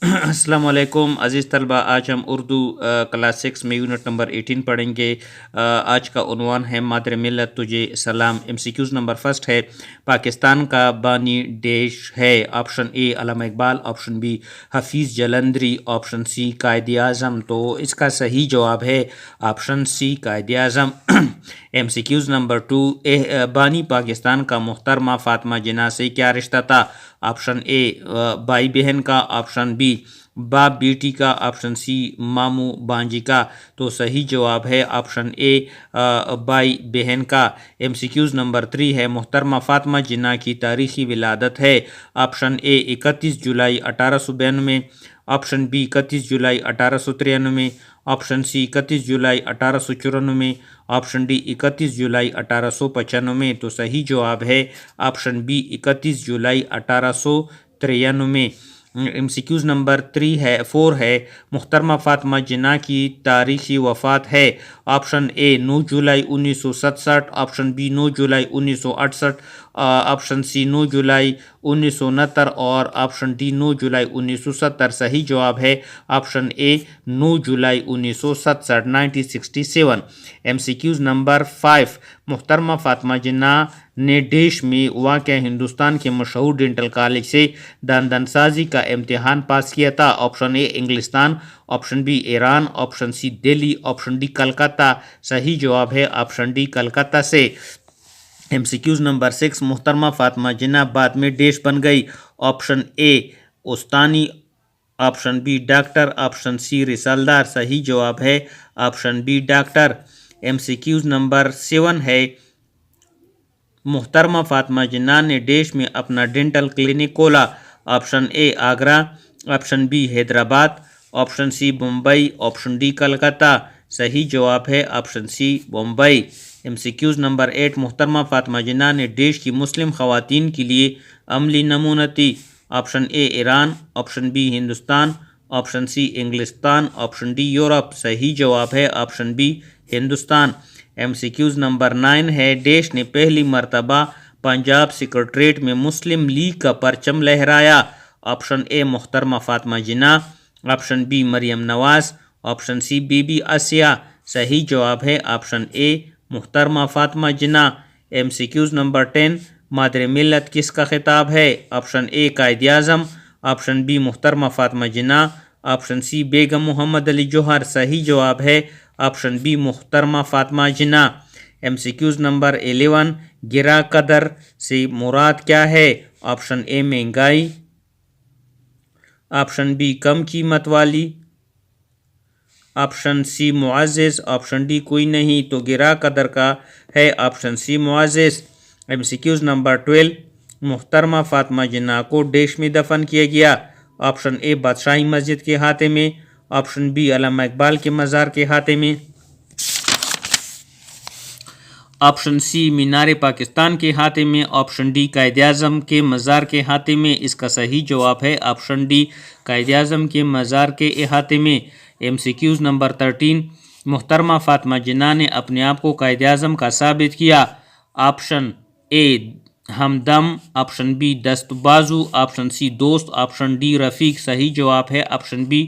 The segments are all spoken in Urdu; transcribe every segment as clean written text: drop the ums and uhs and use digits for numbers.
السلام علیکم عزیز طلبہ، آج ہم اردو کلاس 6 میں یونٹ نمبر 18 پڑھیں گے۔ آج کا عنوان ہے مادر ملت تجھے سلام۔ M C Qs number first ہے، پاکستان کا بانی ڈیش ہے؟ Option A Allama Iqbal, option B Hafeez Jalandhari, option C Quaid Azam. تو اس کا صحیح جواب ہے آپشن سی قائد اعظم۔ ایم سی کیوز نمبر 2، بانی پاکستان کا محترمہ فاطمہ جناح سے کیا رشتہ تھا؟ آپشن اے بھائی بہن کا، آپشن بی باپ بیٹی کا، آپشن سی ماموں بانجی کا۔ تو صحیح جواب ہے آپشن اے بھائی بہن کا۔ ایم سی کیوز نمبر 3 ہے، محترمہ فاطمہ جناح کی تاریخی ولادت ہے؟ آپشن اے 31 جولائی 1892، آپشن بی 31 جولائی 1893، آپشن سی 31 جولائی 1894، آپشن ڈی 31 جولائی 1895۔ تو صحیح جواب ہے option be 31 July 1893۔ M C Qs number 4 ہے، محترمہ فاطمہ جناح کی تاریخی وفات ہے؟ آپشن اے 9 جولائی 1967، آپشن بی 9 جولائی 1968، آپشن سی 9 جولائی 1969 اور آپشن ڈی 9 جولائی 1970۔ صحیح جواب ہے آپشن اے 9 جولائی 1967۔ ایم سی کیوز نمبر 5، محترمہ فاطمہ جناح نے ڈیش میں واقع ہندوستان کے مشہور ڈینٹل کالج سے دندان سازی کا امتحان پاس کیا تھا؟ آپشن اے انگلستان، option B Iran, option C Delhi, option D Calcutta. صحیح جواب ہے آپشن ڈی کلکتہ سے۔ ایم سی کیوز نمبر 6، محترمہ فاطمہ جناح بعد میں ڈیش بن گئی؟ آپشن اے استانی، option B doctor, option C رسالدار۔ صحیح جواب ہے option B doctor. M C Qs number 7 ہے، محترمہ فاطمہ جناح نے ڈیش میں اپنا ڈینٹل کلینک کھولا؟ Option A Agra, option B Hyderabad, option C Bombay, option D Calcutta. صحیح جواب ہے option C Bombay. M C Qs number 8، محترمہ فاطمہ جناح نے ڈیش کی مسلم خواتین کے لیے عملی نمونت دی؟ Option A Iran, option B Hindustan, option C انگلستان، آپشن ڈی یورپ۔ صحیح جواب ہے option B Hindustan. M C Qs number 9 ہے، ڈیش نے پہلی مرتبہ پنجاب سیکریٹریٹ میں مسلم لیگ کا پرچم لہرایا؟ آپشن اے محترمہ Fatima Jinnah, option B Maryam Nawaz, option C Bibi Asiya آسیہ۔ صحیح جواب ہے آپشن اے محترمہ Fatima Jinnah. M C Qs number 10، Madar ملت کس کا خطاب ہے؟ Option A Quaid Azam, option B محترمہ فاطمہ جناح، آپشن سی بیگم محمد علی جوہر۔ صحیح جواب ہے آپشن بی محترمہ Fatima Jinnah. M C Qs number 11، گرا قدر سے مراد کیا ہے؟ آپشن اے مہنگائی، آپشن بی کم قیمت والی، آپشن سی معزز، آپشن ڈی کوئی نہیں۔ تو گرا قدر کا ہے آپشن سی معزز۔ ایم سی کیوز نمبر 12، محترمہ فاطمہ جناح کو ڈیش میں دفن کیا گیا؟ آپشن اے بادشاہی مسجد کے احاطے میں، آپشن بی علامہ اقبال کے مزار کے احاطے میں، آپشن سی مینار پاکستان کے احاطے میں، آپشن ڈی قائد اعظم کے مزار کے احاطے میں۔ اس کا صحیح جواب ہے آپشن ڈی قائد اعظم کے مزار کے احاطے میں۔ ایم سی کیوز نمبر 13، محترمہ فاطمہ جناح نے اپنے آپ کو قائد اعظم کا ثابت کیا؟ آپشن اے ہمدم، آپشن بی دست بازو، آپشن سی دوست، آپشن ڈی رفیق۔ صحیح جواب ہے آپشن بی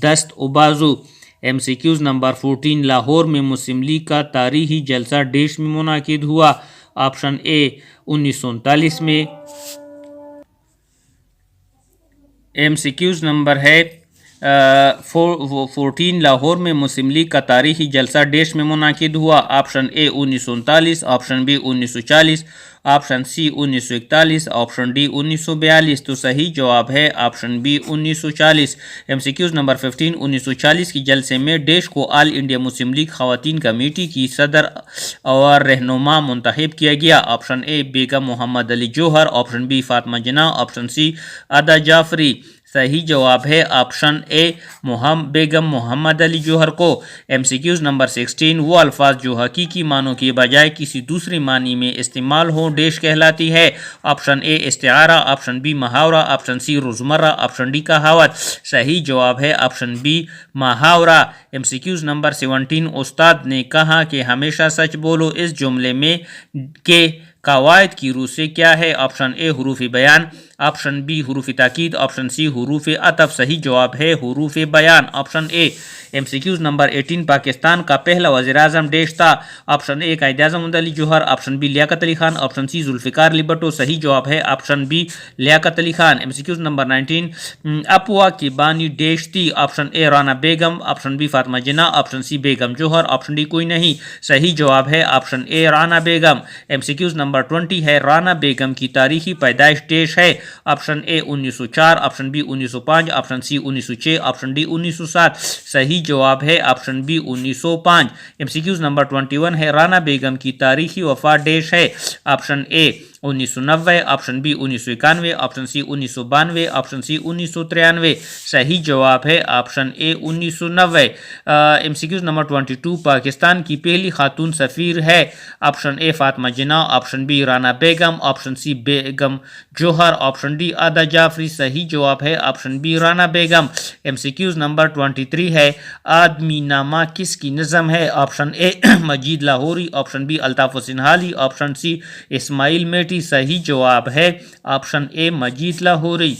دست بازو۔ M C Qs number 14، Lahore میں مسلم لیگ کا تاریخی جلسہ ڈیش میں منعقد ہوا؟ آپشن اے 1939 میں، ایم سی کیوز نمبر ہے 14، لاہور میں مسلم لیگ کا تاریخی جلسہ ڈیش میں منعقد ہوا؟ Option A 1939، option B 1940، option C 1941، option D 1942۔ تو صحیح جواب ہے option B 1940۔ M C Qs number 15، 1940 کی جلسے میں ڈیش کو آل انڈیا مسلم لیگ خواتین کمیٹی کی صدر اور رہنما منتخب کیا گیا؟ آپشن اے بیگم محمد Ali Jauhar, option B Fatima Jinnah, option سی ادا جعفری۔ صحیح جواب ہے آپشن اے بیگم محمد علی جوہر کو۔ ایم سی کیوز نمبر 16، وہ الفاظ جو حقیقی معنوں کے بجائے کسی دوسری معنی میں استعمال ہوں ڈیش کہلاتی ہے؟ آپشن اے استعارہ، آپشن بی محاورہ، آپشن سی روزمرہ، آپشن ڈی کہاوت۔ صحیح جواب ہے آپشن بی محاورہ۔ ایم سی کیوز نمبر 17، استاد نے کہا کہ ہمیشہ سچ بولو، اس جملے میں کے قواعد کی روح سے کیا ہے؟ آپشن اے حروف بیان، آپشن بی حروف تاکید، آپشن سی حروف عطف۔ صحیح جواب ہے حروف بیان، option A. M C Qs number 18 Pakistan کا پہلا وزیر اعظم ڈیش تھا؟ Option A Quaid Azam Muhammad Ali Jauhar, option B Liaquat Ali Khan, option C Zulfikar Ali Bhutto. صحیح جواب ہے option B Liaquat Ali Khan. M C Qs number 19 اپوا کی بانی ڈیش تھی؟ Option A Rana Begum, option B Fatima Jinnah, option C Begum Jauhar, option D کوئی نہیں۔ صحیح جواب ہے option A Rana Begum. M C Qs number 20 ہے رانا بیگم کی تاریخی پیدائش ڈیش ہے؟ Option A 1904، option B 1905، option C 1906، option D 1907۔ صحیح جواب ہے option B 1905۔ M C Qs number 21 ہے رانا بیگم کی تاریخی وفات ڈیش ہے؟ Option A 1990، option B 1991، option C 1992، option C 1993۔ صحیح جواب ہے option A 1990۔ M C Qs number 22 Pakistan کی پہلی خاتون سفیر ہے؟ Option A Fatima Jinnah, option be Rana Begum, option C Begum Jauhar, option D عادا Jafri. صحیح جواب ہے option be Rana Begum. M C Qs number 23 ہے آدمی نامہ کس کی نظم ہے؟ آپشن اے مجید لاہوری، option B Altaf Hussain Hali, option C اسماعیل میٹھی۔ صحیح جواب ہے آپشن اے مجید لاہوری۔